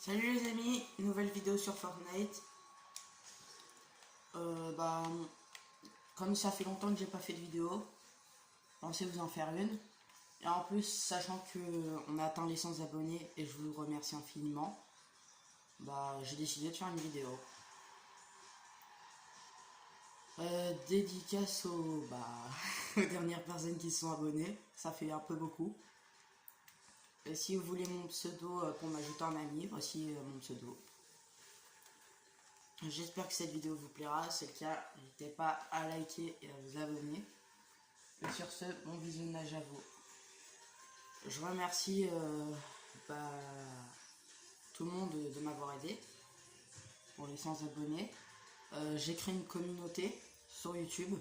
Salut les amis, nouvelle vidéo sur Fortnite. Bah, comme ça fait longtemps que j'ai pas fait de vidéo, je pensais vous en faire une. Et en plus, sachant que on a atteint les 100 abonnés et je vous remercie infiniment, bah j'ai décidé de faire une vidéo. Dédicace aux dernières personnes qui se sont abonnées, ça fait un peu beaucoup. Et si vous voulez mon pseudo pour m'ajouter en ami, voici mon pseudo. J'espère que cette vidéo vous plaira, c'est le cas, n'hésitez pas à liker et à vous abonner. Et sur ce, bon visionnage à vous. Je remercie tout le monde de m'avoir aidé pour les 100 abonnés. J'ai créé une communauté sur YouTube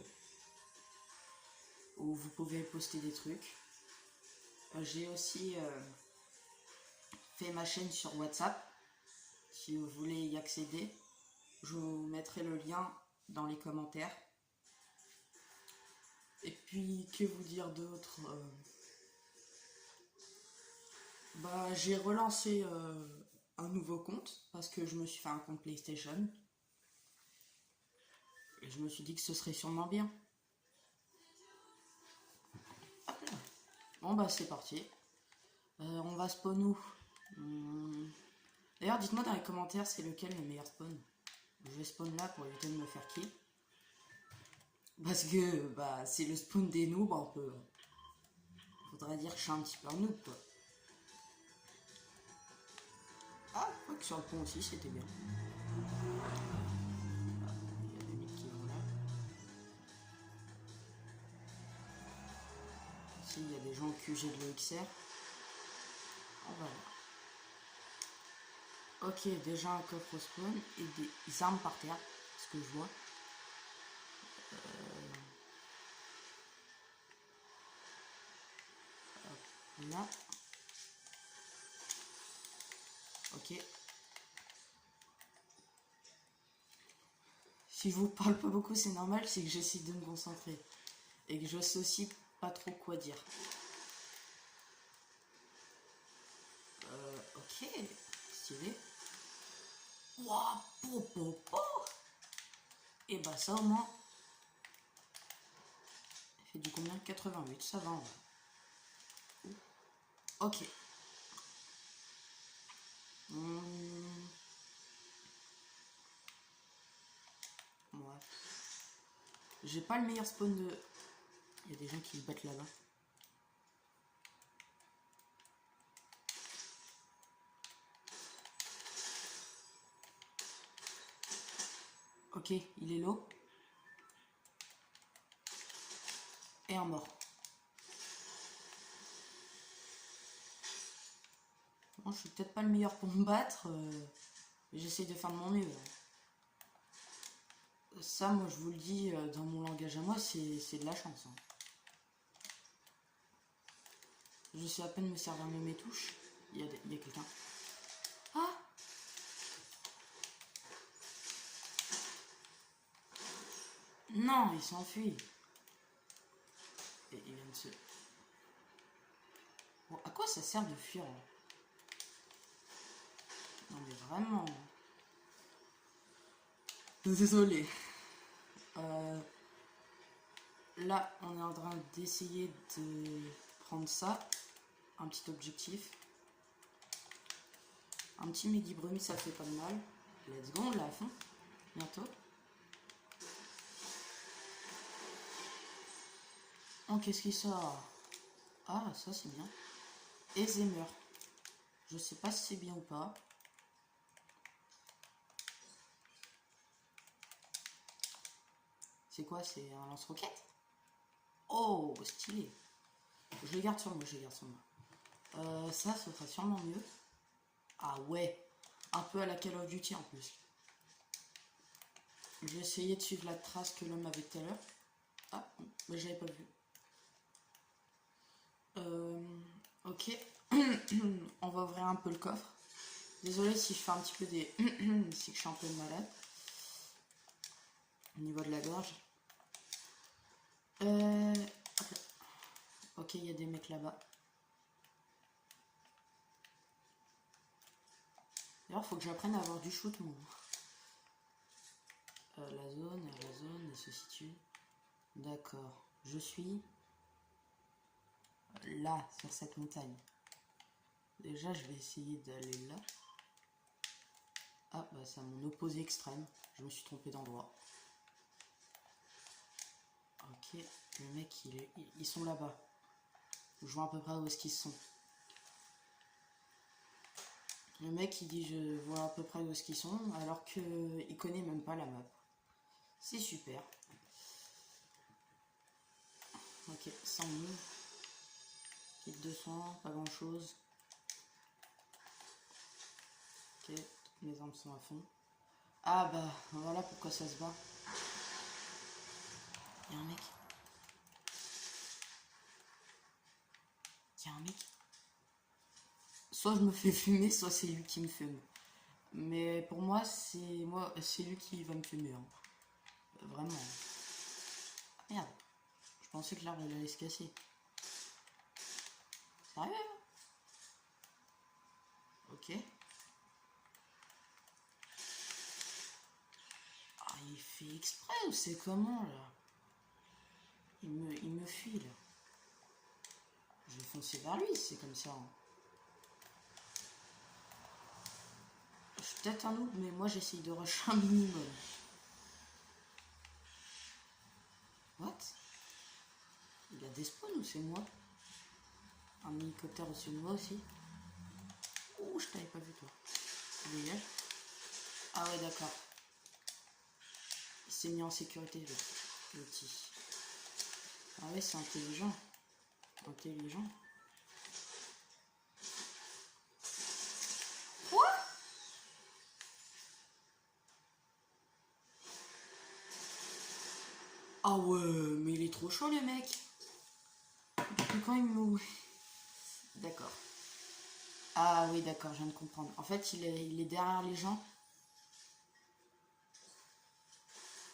où vous pouvez poster des trucs. J'ai aussi fait ma chaîne sur WhatsApp. Si vous voulez y accéder, je vous mettrai le lien dans les commentaires. Et puis, que vous dire d'autre j'ai relancé un nouveau compte parce que je me suis fait un compte PlayStation. Et je me suis dit que ce serait sûrement bien. Bon bah c'est parti. On va spawn où D'ailleurs dites-moi dans les commentaires c'est lequel le meilleur spawn. Je vais spawn là pour éviter de me faire kill. Parce que c'est le spawn des noobs un peu. Faudrait dire que je suis un petit peu un noob quoi. Ah, je crois que sur le pont aussi c'était bien. Il y a des mecs qui vont là. Ici il y a des gens QG de l'EXR. On va voir. Ok, déjà un coffre au spawn et des armes par terre, ce que je vois. Là. Ok. Si je vous parle pas beaucoup, c'est normal, c'est que j'essaie de me concentrer. Et que je sais aussi pas trop quoi dire. Ok. Stylé. Wouah, et bah ça au moins. Ça fait du combien? 88, ça va en vrai. Ok. Ouais. J'ai pas le meilleur spawn de... Il y a des gens qui se battent là-bas. Ok, il est low. Et un mort. Bon, je suis peut-être pas le meilleur pour me battre. J'essaye de faire de mon mieux. Ça, moi, je vous le dis, dans mon langage à moi, c'est de la chance. Hein. Je sais à peine me servir de mes touches. Il y a quelqu'un. Ah! Non, il s'enfuit. Et il vient de se... Bon, à quoi ça sert de fuir là? Non mais vraiment. Désolé. Là, on est en train d'essayer de prendre ça. Un petit objectif. Un petit Meggy Brume, ça fait pas de mal. Let's go, on l'a à fond. Bientôt. Oh, qu'est-ce qui sort? Ah, ça c'est bien. Et Zemer. Je sais pas si c'est bien ou pas. C'est quoi? C'est un lance-roquette? Oh, stylé. Je le garde sur moi, je le garde sur moi. Ça, ce sera sûrement mieux. Ah ouais. Un peu à la Call of Duty en plus. J'ai essayé de suivre la trace que l'homme avait tout à l'heure. Ah, mais j'avais pas vu. Ok. On va ouvrir un peu le coffre. Désolé si je fais un petit peu des... si je suis un peu malade. Au niveau de la gorge. Ok, il y a des mecs là-bas. D'ailleurs, faut que j'apprenne à avoir du shoot, moi. La zone, elle se situe. D'accord. Je suis là, sur cette montagne. Déjà, je vais essayer d'aller là. Ah, bah, c'est à mon opposé extrême. Je me suis trompé d'endroit. Ok, le mec, ils sont là-bas. Je vois à peu près où est-ce qu'ils sont. Le mec, il dit je vois à peu près où est-ce qu'ils sont, alors qu'il connaît même pas la map. C'est super. Ok, 100 000. Kit de soins, pas grand chose. Ok, toutes mes armes sont à fond. Ah bah, voilà pourquoi ça se bat. Y'a un mec. Y'a un mec. Soit je me fais fumer, soit c'est lui qui me fume. Mais pour moi, c'est lui qui va me fumer. Hein. Vraiment. Ah, merde. Je pensais que l'arbre allait se casser. Sérieux? Ok. Ah, il fait exprès ou c'est comment là? Il me fuit là. Je vais foncer vers lui, c'est comme ça. Hein. Je suis peut-être un noob, mais moi j'essaye de rush un minimum. What? Il a des spawns ou c'est moi? Un hélicoptère au-dessus de moi aussi. Ouh, je t'avais pas vu toi. Tu dégage. Ah ouais, d'accord. Il s'est mis en sécurité le petit. Ah ouais, c'est intelligent. Intelligent. Quoi? Ah ouais, mais il est trop chaud le mec. Depuis quand il me... D'accord. Ah oui, d'accord, je viens de comprendre. En fait, il est derrière les gens.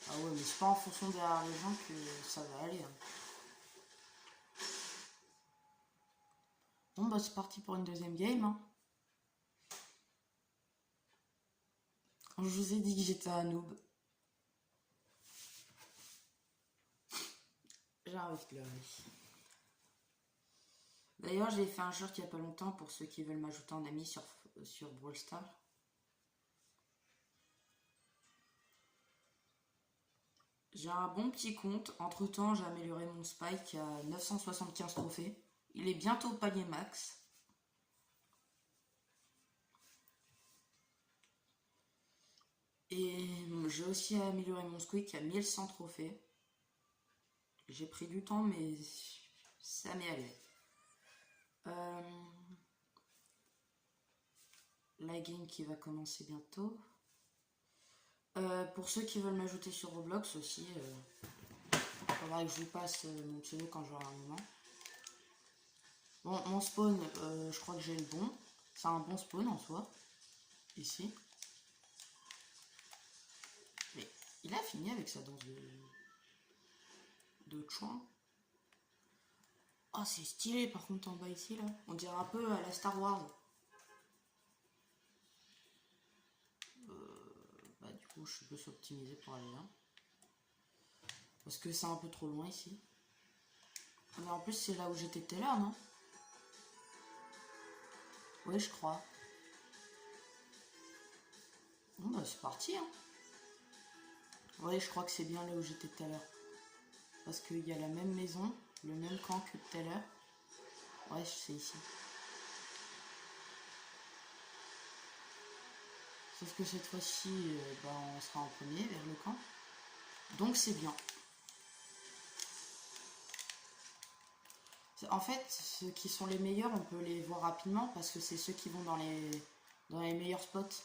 Ah ouais, mais c'est pas en fonction derrière les gens que ça va aller. Hein. Bon, bah c'est parti pour une deuxième game. Hein. Quand je vous ai dit que j'étais un noob. J'arrive de pleurer. D'ailleurs, j'ai fait un short il y a pas longtemps pour ceux qui veulent m'ajouter en ami sur Brawl Stars. J'ai un bon petit compte. Entre temps, j'ai amélioré mon Spike à 975 trophées. Il est bientôt au palier max. Et j'ai aussi amélioré mon Squeak à 1100 trophées. J'ai pris du temps, mais ça m'est allé. La game qui va commencer bientôt. Pour ceux qui veulent m'ajouter sur Roblox aussi, il faudra que je vous passe mon pseudo quand j'aurai un moment. Bon, mon spawn, je crois que j'ai le bon. C'est un bon spawn en soi. Ici. Mais il a fini avec sa danse de chouin. Oh, c'est stylé par contre en bas ici là. On dirait un peu à la Star Wars. Bah, du coup, je suis plus optimisé pour aller là. Parce que c'est un peu trop loin ici. Mais en plus, c'est là où j'étais tout à l'heure, non? Oui, je crois. Bon, bah, c'est parti, hein. Oui, je crois que c'est bien là où j'étais tout à l'heure. Parce qu'il y a la même maison, le même camp que tout à l'heure. Ouais, c'est ici. Sauf que cette fois-ci, bah, on sera en premier vers le camp. Donc c'est bien. En fait, ceux qui sont les meilleurs, on peut les voir rapidement parce que c'est ceux qui vont dans les meilleurs spots.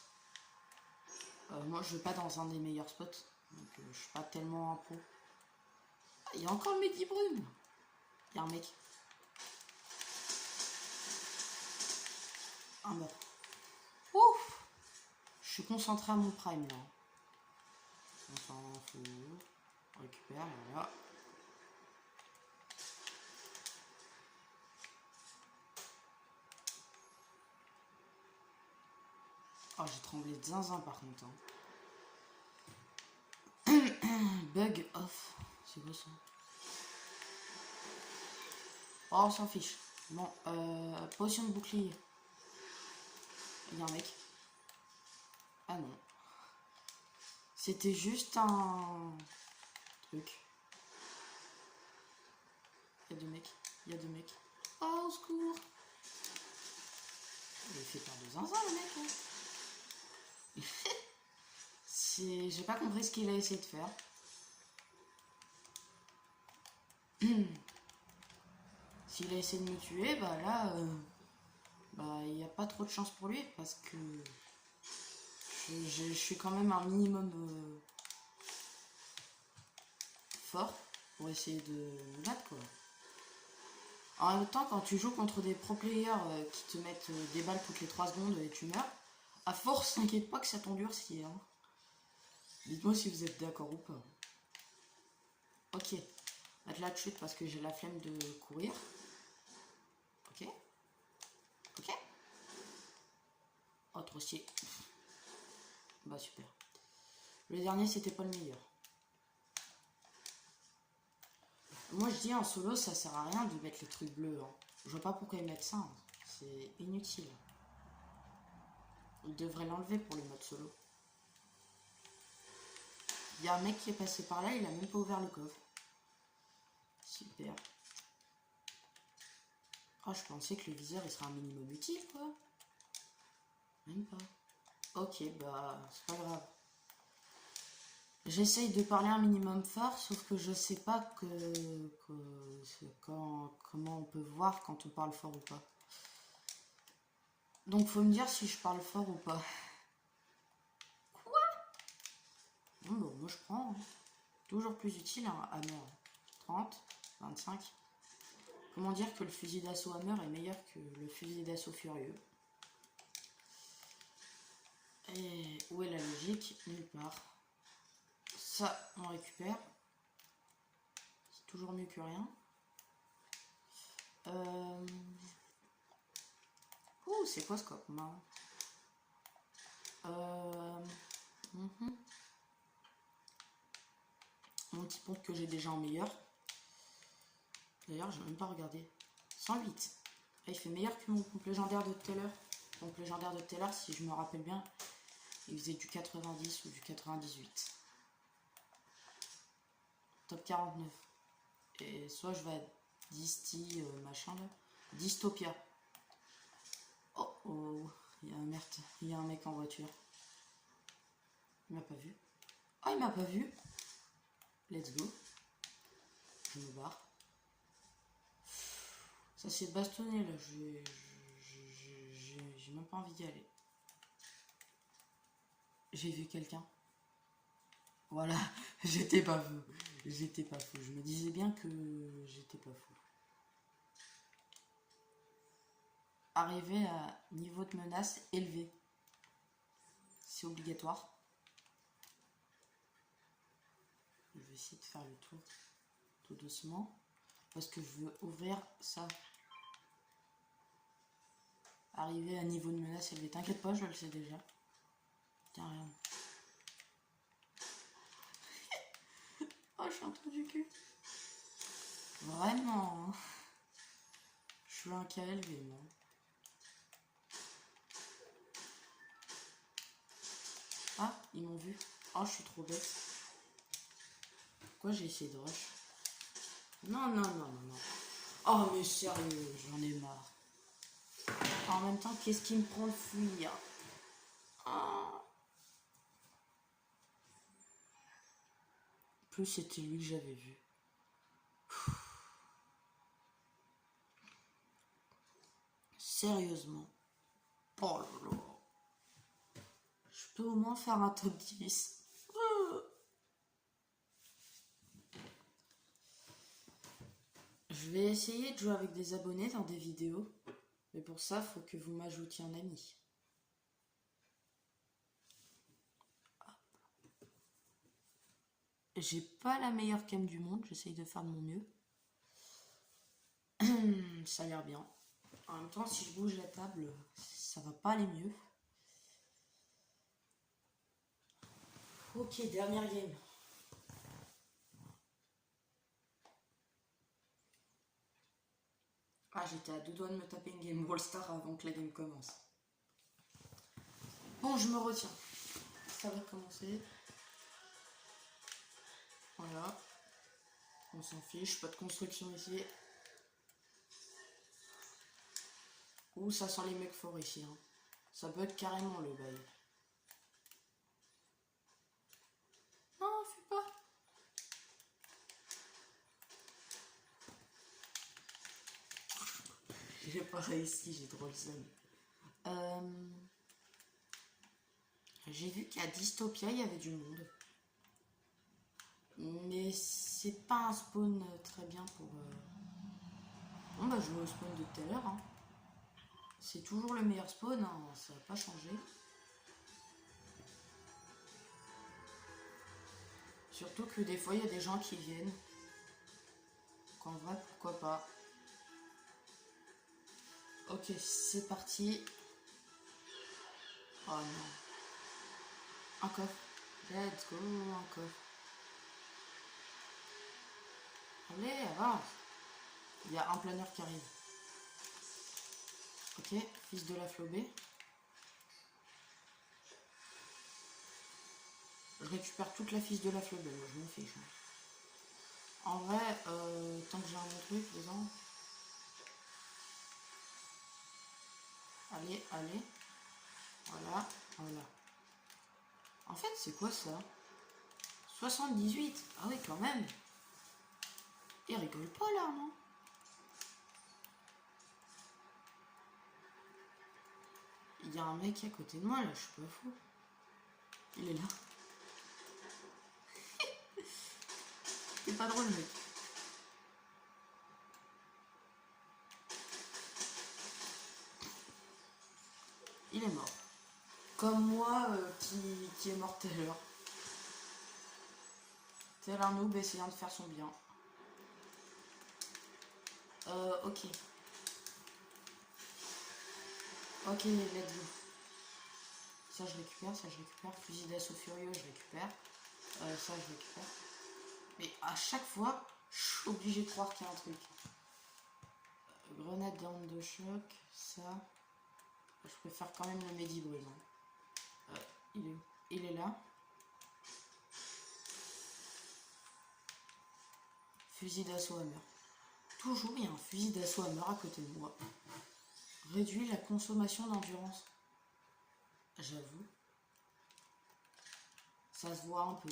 Moi, je vais pas dans un des meilleurs spots. Donc je suis pas tellement un pro. Ah, il y a encore le Mehdi Brume. Il y a un mec. Un mort. Ouf. Je suis concentré à mon prime là. On s'en fout. On récupère, voilà. Oh, j'ai tremblé de zinzin par contre. Bug off. C'est quoi ça? Oh, on s'en fiche. Bon, potion de bouclier. Il y a un mec. Ah non. C'était juste un truc. Il y a deux mecs. Il y a deux mecs. Oh, au secours. Il fait peur de zinzin le mec. Hein. J'ai pas compris ce qu'il a essayé de faire. S'il a essayé de me tuer, bah là, il n'y a pas trop de chance pour lui parce que je suis quand même un minimum fort pour essayer de me battre quoi. En même temps, quand tu joues contre des pro players qui te mettent des balles toutes les 3 secondes et tu meurs, à force, t'inquiète pas que ça t'endurcit. Hein. Dites-moi si vous êtes d'accord ou pas. Ok. Mettre là de chute parce que j'ai la flemme de courir. Ok. Ok. Oh, trop stylé. Bah, super. Le dernier, c'était pas le meilleur. Moi, je dis en solo, ça sert à rien de mettre les trucs bleus. Hein. Je vois pas pourquoi ils mettent ça. Hein. C'est inutile. Ils devraient l'enlever pour le mode solo. Il y a un mec qui est passé par là, il a même pas ouvert le coffre. Super. Oh, je pensais que le viseur il serait un minimum utile quoi. Même pas. Ok, bah c'est pas grave. J'essaye de parler un minimum fort, sauf que je sais pas comment on peut voir quand on parle fort ou pas. Donc faut me dire si je parle fort ou pas. Quoi? Bon, bah, moi je prends. Hein. Toujours plus utile un hammer. 30, 25. Comment dire que le fusil d'assaut hammer est meilleur que le fusil d'assaut furieux? Et où est la logique? Nulle part. Ça, on récupère. C'est toujours mieux que rien. Ouh, c'est quoi ce coq marrant? Mon petit ponte que j'ai déjà en meilleur. D'ailleurs, j'ai même pas regardé. 108. Ah, il fait meilleur que mon pompe légendaire de tout à l'heure. Pompe légendaire de tout à l'heure, si je me rappelle bien, il faisait du 90 ou du 98. Top 49. Et soit je vais à Disty, machin là. Dystopia. Oh oh, il y a un merde, il y a un mec en voiture. Il m'a pas vu. Ah, il m'a pas vu. Let's go. Je me barre. Ça s'est bastonné là, j'ai même pas envie d'y aller. J'ai vu quelqu'un. Voilà, j'étais pas fou. J'étais pas fou. Je me disais bien que j'étais pas fou. Arriver à niveau de menace élevé. C'est obligatoire. Je vais essayer de faire le tour tout doucement. Parce que je veux ouvrir ça. Arriver à niveau de menace élevé. T'inquiète pas, je le sais déjà. Tiens, rien. Oh, je suis un trou du cul. Vraiment. Je suis un cas élevé, moi. Ah, ils m'ont vu. Oh, je suis trop bête. Pourquoi j'ai essayé de rush? Non, non, non, non, non. Oh, mais sérieux, j'en ai marre. En même temps, qu'est-ce qui me prend le fuir? Oh. Plus c'était lui que j'avais vu. Sérieusement. Oh là là. Je peux au moins faire un top 10. Je vais essayer de jouer avec des abonnés dans des vidéos. Mais pour ça, il faut que vous m'ajoutiez un ami. J'ai pas la meilleure cam du monde, j'essaye de faire de mon mieux. Ça a l'air bien. En même temps, si je bouge la table, ça va pas aller mieux. Ok, dernière game. Ah, j'étais à deux doigts de me taper une game Brawl Stars avant que la game commence. Bon, je me retiens. Ça va commencer. Voilà. On s'en fiche, pas de construction ici. Ouh, ça sent les mecs forts ici. Hein. Ça bug carrément le bail. Non, fuis pas. J'ai pas réussi, j'ai trop le seum. J'ai vu qu'à Dystopia, il y avait du monde. Mais c'est pas un spawn très bien pour... Bon, bah je vais au spawn de tout à l'heure. Hein. C'est toujours le meilleur spawn, hein. Ça va pas changer. Surtout que des fois, il y a des gens qui viennent. Qu'en vrai, pourquoi pas. Ok, c'est parti. Oh non. Un coffre. Let's go, un coffre. Allez, avance. Il y a un planeur qui arrive. Ok, fils de la flobée. Je récupère toute la fils de la flobée, moi je me fiche. En vrai, tant que j'ai un bon truc dedans. Allez, allez. Voilà, voilà. En fait, c'est quoi ça? 78. Ah oui, quand même. Il rigole pas là, non? Il y a un mec à côté de moi là, je suis pas fou. Il est là. C'est pas drôle, mec. Il est mort. Comme moi qui est mort tout à l'heure. Tel un noob essayant de faire son bien. Ok. Ok, let's go. Ça je récupère, ça je récupère. Fusil d'assaut furieux, je récupère. Ça je récupère. Mais à chaque fois, je suis obligé de croire qu'il y a un truc. Grenade d'arme de choc, ça. Je préfère quand même le Medibrise. Il est où? Il est là. Fusil d'assaut hammer. Toujours il y a un fusil d'assaut hammer à côté de moi. Réduit la consommation d'endurance. J'avoue. Ça se voit un peu.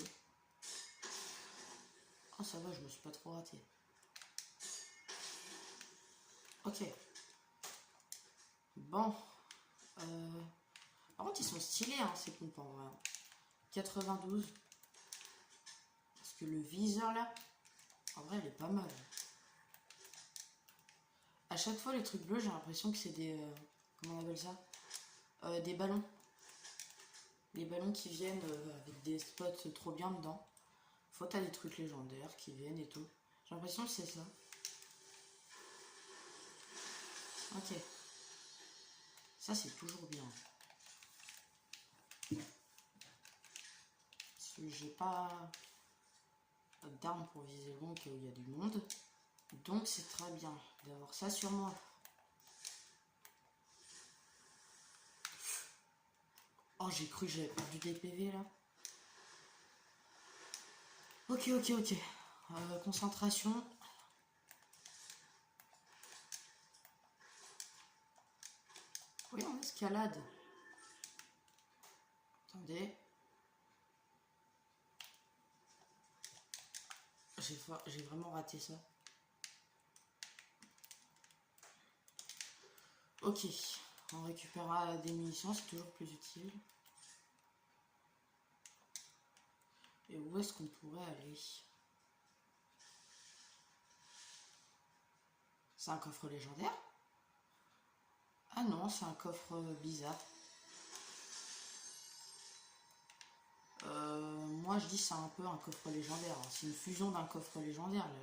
Oh ça va, je me suis pas trop raté. Ok. Bon. Par contre ils sont stylés hein, ces pompes en vrai. 92. Parce que le viseur là, en vrai elle est pas mal. À chaque fois les trucs bleus j'ai l'impression que c'est des... comment on appelle ça, des ballons. Des ballons qui viennent avec des spots trop bien dedans. Faut t'as des trucs légendaires qui viennent et tout. J'ai l'impression que c'est ça. Ok. Ça c'est toujours bien. Parce que j'ai pas d'armes pour viser loin au cas où il y a du monde. Donc c'est très bien d'avoir ça sur moi. Oh j'ai cru que j'avais perdu des PV là. Ok, ok, ok. Concentration. Oui, on escalade. Attendez. J'ai vraiment raté ça. Ok. On récupérera des munitions, c'est toujours plus utile. Et où est-ce qu'on pourrait aller? C'est un coffre légendaire? Ah non, c'est un coffre bizarre. Moi je dis c'est un peu un coffre légendaire. C'est une fusion d'un coffre légendaire là,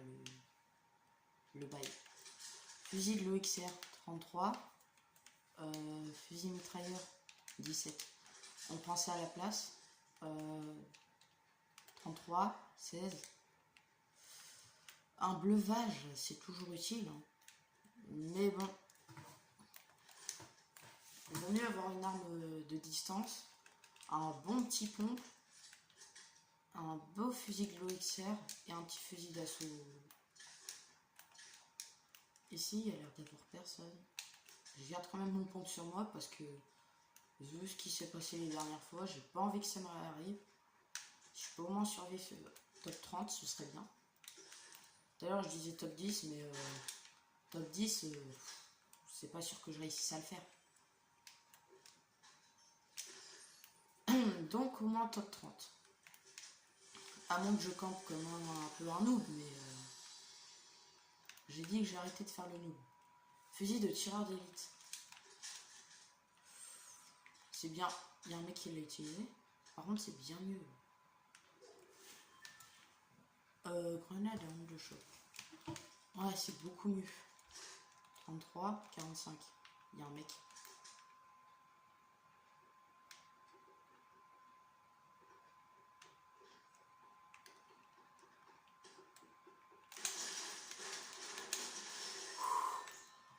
le bail. Fusil de l'OXR 33. Fusil mitrailleur 17. On prend ça à la place. 33, 16. Un bleuvage, c'est toujours utile. Hein. Mais bon. Il vaut mieux avoir une arme de distance. Un bon petit pompe. Un beau fusil Glow XR. Et un petit fusil d'assaut. Ici, il y a l'air d'avoir personne. Je garde quand même mon pompe sur moi parce que vu ce qui s'est passé les dernières fois, j'ai pas envie que ça me réarrive. Si je peux au moins survivre top 30, ce serait bien. Tout à l'heure, je disais top 10, mais top 10, c'est pas sûr que je réussisse à le faire. Donc, au moins top 30. À moins que je campe comme un peu un noob, mais j'ai dit que j'ai arrêté de faire le noob. Fusil de tireur d'élite. C'est bien. Il y a un mec qui l'a utilisé. Par contre, c'est bien mieux. Grenade à onde de choc. Ouais, c'est beaucoup mieux. 33, 45. Il y a un mec.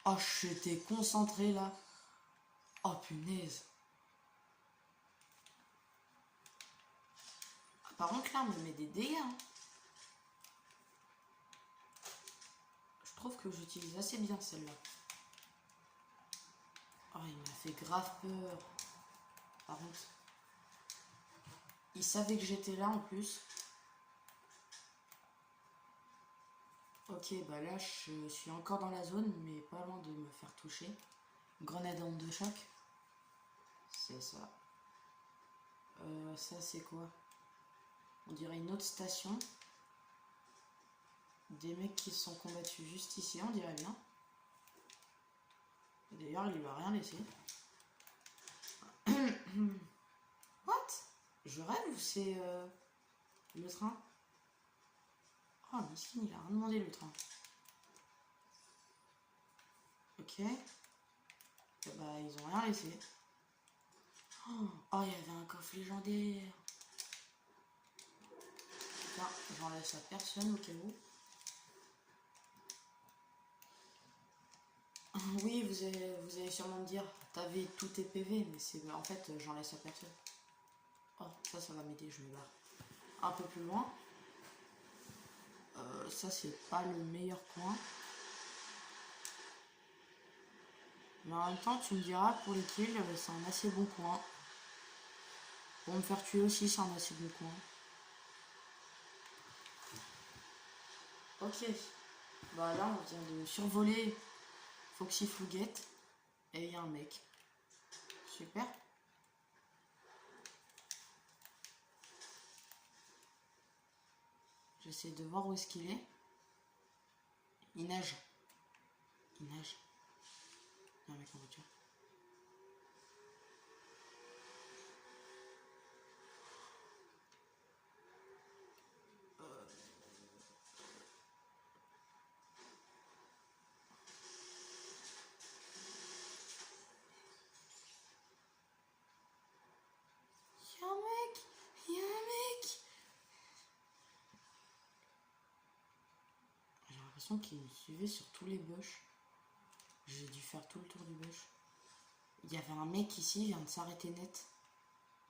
Oh, j'étais concentré là. Oh, punaise. Ah, par contre, là, on me met des dégâts. Hein. Je trouve que j'utilise assez bien celle-là. Oh, il m'a fait grave peur. Par contre, il savait que j'étais là en plus. Ok, bah là, je suis encore dans la zone, mais pas loin de me faire toucher. Grenade à onde de choc. C'est ça. Ça, c'est quoi? On dirait une autre station. Des mecs qui se sont combattus juste ici, on dirait bien. D'ailleurs, il lui a rien laissé. What? Je rêve ou c'est le train? Oh, miskin, il a rien demandé le train. Ok. Et bah, ils ont rien laissé. Oh, il y avait un coffre légendaire. Putain, j'en laisse à personne au cas où. Oui, vous allez sûrement me dire, t'avais tous tes PV, mais c'est en fait, j'en laisse à personne. Oh, ça va m'aider, je me barre. Un peu plus loin. Ça, c'est pas le meilleur coin. Mais en même temps, tu me diras, pour les kills, c'est un assez bon coin. Pour me faire tuer aussi, c'est un assez bon coin. Ok. Bah là, on vient de survoler Foxy Fouguette. Et il y a un mec. Super. J'essaie de voir où est-ce qu'il est. Il nage. Il nage. Il y a un mec en voiture. Il y a un mec. Il y a un mec. J'ai l'impression qu'il me suivait sur tous les bush. J'ai dû faire tout le tour du bush. Il y avait un mec ici, il vient de s'arrêter net.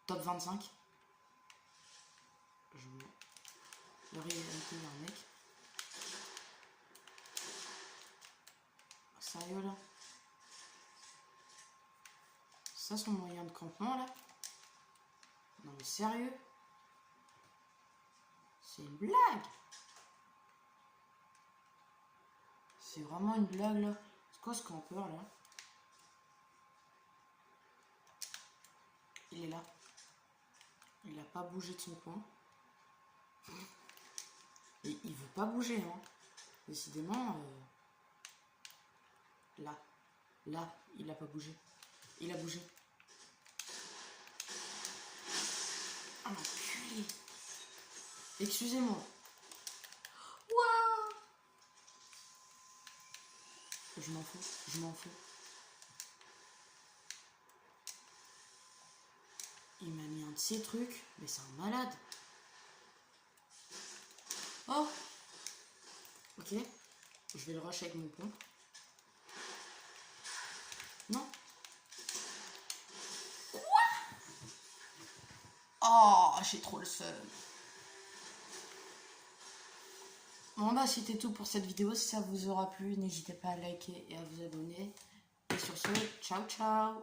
Top 25. Le réalité, il y a un mec. Sérieux là? Ça son moyen de campement là? Non mais sérieux? C'est une blague! C'est vraiment une blague là. C'est quoi ce campeur là? Il est là. Il a pas bougé de son coin. Et il veut pas bouger hein. Décidément. Là, il a pas bougé. Il a bougé. Ah l'enculé! Excusez-moi. Waouh! Je m'en fous, je m'en fous. Il m'a mis un de ces trucs, mais c'est un malade. Oh. Ok. Je vais le rush avec mon pompe. Non. Quoi? Oh, j'ai trop le seum. Bon bah c'était tout pour cette vidéo. Si ça vous aura plu, n'hésitez pas à liker et à vous abonner. Et sur ce, ciao ciao.